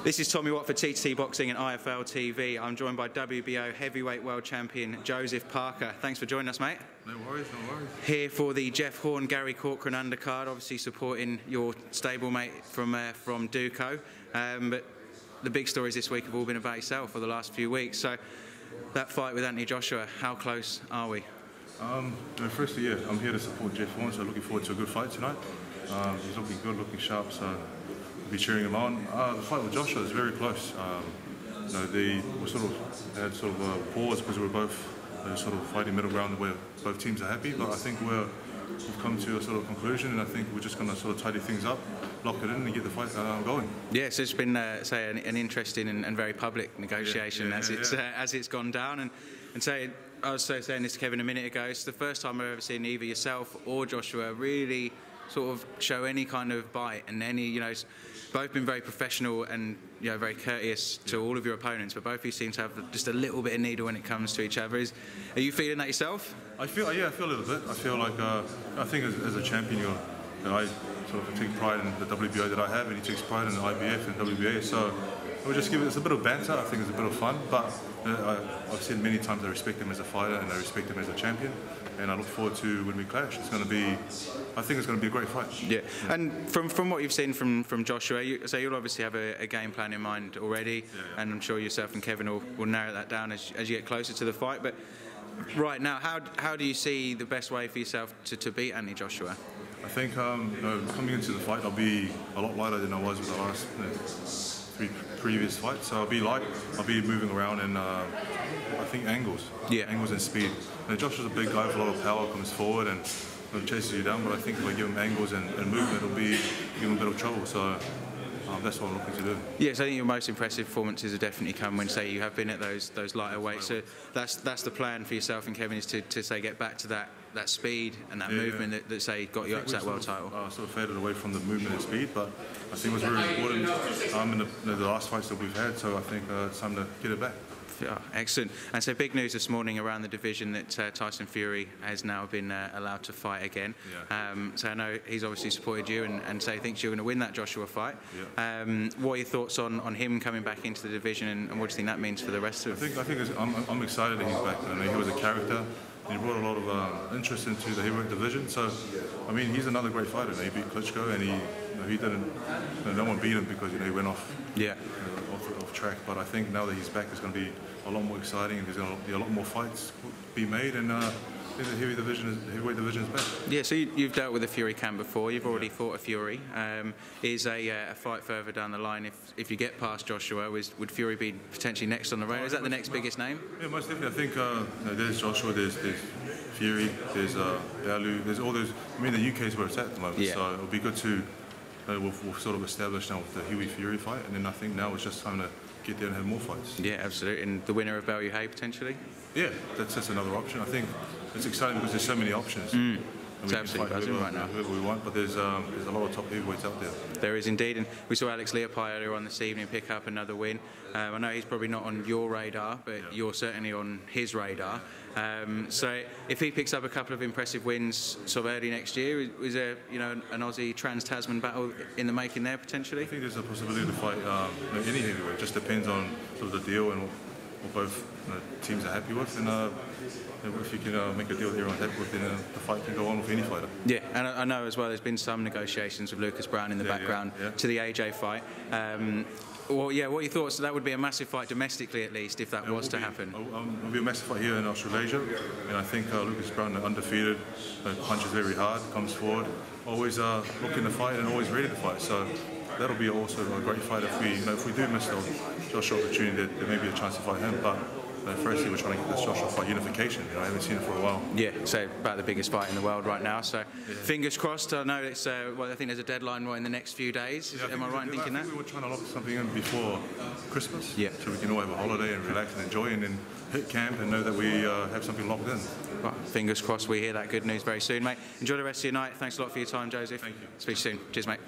This is Tommy Watt for TTT Boxing and IFL TV. I'm joined by WBO heavyweight world champion Joseph Parker. Thanks for joining us, mate. No worries, no worries. Here for the Jeff Horn, Gary Corcoran undercard, obviously supporting your stablemate from Duco. But the big stories this week have all been about yourself for the last few weeks. So that fight with Anthony Joshua, how close are we? Firstly, yeah, I'm here to support Jeff Horn, so looking forward to a good fight tonight. He's looking good, looking sharp, so I'll be cheering him on. The fight with Joshua is very close. We had a pause because we were both sort of fighting middle ground where both teams are happy, but I think we've come to a sort of conclusion, and I think we're just going to sort of tidy things up, lock it in, and get the fight going. Yeah, so it's been, say, an interesting and very public negotiation as it's gone down, and say, I was saying this to Kevin a minute ago, it's the first time I've ever seen either yourself or Joshua really sort of show any kind of bite, and both been very professional and very courteous to all of your opponents, but both of you seem to have just a little bit of needle when it comes to each other. Are you feeling that yourself? I feel a little bit. I feel like I think as a champion, I sort of take pride in the WBO that I have, and he takes pride in the IBF and WBA. So we'll just give it a bit of banter. I think it's a bit of fun, but I've said many times I respect him as a fighter and I respect him as a champion, and I look forward to when we clash. I think it's going to be a great fight. Yeah, and from what you've seen from Joshua, you'll obviously have a game plan in mind already, and I'm sure yourself and Kevin will narrow that down as you get closer to the fight. But right now, how do you see the best way for yourself to beat Anthony Joshua? I think coming into the fight, I'll be a lot lighter than I was with the last three previous fights. So I'll be light, I'll be moving around, and I think angles and speed. Joshua's a big guy with a lot of power, comes forward and chases you down, but I think if I give him angles and movement, it'll give him a bit of trouble. So that's what I'm looking to do. Yes, I think your most impressive performances have definitely come when, say, you have been at those lighter weights. So that's the plan for yourself and Kevin, is to say get back to that speed and that movement that say got you up to that world title. Sort of faded away from the movement and speed, but I think it was very important in the last fights that we've had. So I think it's time to get it back. Yeah, excellent. And so big news this morning around the division that Tyson Fury has now been allowed to fight again. Yeah. So I know he's obviously supported you and so he thinks you're going to win that Joshua fight. Yeah. What are your thoughts on him coming back into the division, and what do you think that means for the rest of it? I'm excited that he's back. I mean, he was a character. He brought a lot of interest into the heavyweight division. So, I mean, he's another great fighter. He beat Klitschko, and he didn't. No one beat him because he went off. Yeah. Off track. But I think now that he's back, it's going to be a lot more exciting, and there's going to be a lot more fights be made, and the heavyweight division is back. Yeah. So you've dealt with a Fury camp before. You've already fought a Fury. Is a fight further down the line, if you get past Joshua, would Fury be potentially next on the radar? Is that the next biggest name? Yeah, most definitely. I think there's Joshua, there's Fury, there's Balu, there's all those. I mean, the UK is where it's at the moment, so it'll be good to. We've sort of established now with the Huey Fury fight, and then I think now it's just time to get there and have more fights. Yeah, absolutely. And the winner of Balu potentially? Yeah, that's another option. I think it's exciting because there's so many options. It's absolutely buzzing right now. Whoever we want, but there's a lot of top heavyweights out there. There is indeed, and we saw Alex Leopold earlier on this evening pick up another win. I know he's probably not on your radar, but you're certainly on his radar. So if he picks up a couple of impressive wins sort of early next year, is there an Aussie trans-Tasman battle in the making there potentially? I think there's a possibility to fight any heavyweight. It just depends on sort of the deal and what both teams are happy with, and if you can make a deal that everyone's happy with, then the fight can go on with any fighter. Yeah, and I know as well there's been some negotiations with Lucas Browne in the background to the AJ fight. Well, yeah, what are your thoughts? So that would be a massive fight domestically, at least, if that was to happen. It'll be a massive fight here in Australasia, and I think Lucas Browne, undefeated, punches very hard, comes forward, always looking to fight and always ready to fight. So that'll be also a great fight if we do miss the Joshua opportunity. There may be a chance to fight him, but firstly, we're trying to get this Joshua fight unification. I haven't seen it for a while. Yeah, so about the biggest fight in the world right now. So fingers crossed. I know it's. Well, I think there's a deadline in the next few days. Am I right in thinking that? We were trying to lock something in before Christmas. Yeah. So we can all have a holiday and relax and enjoy, and then hit camp and know that we have something locked in. Well, fingers crossed we hear that good news very soon, mate. Enjoy the rest of your night. Thanks a lot for your time, Joseph. Thank you. Speak soon. Cheers, mate.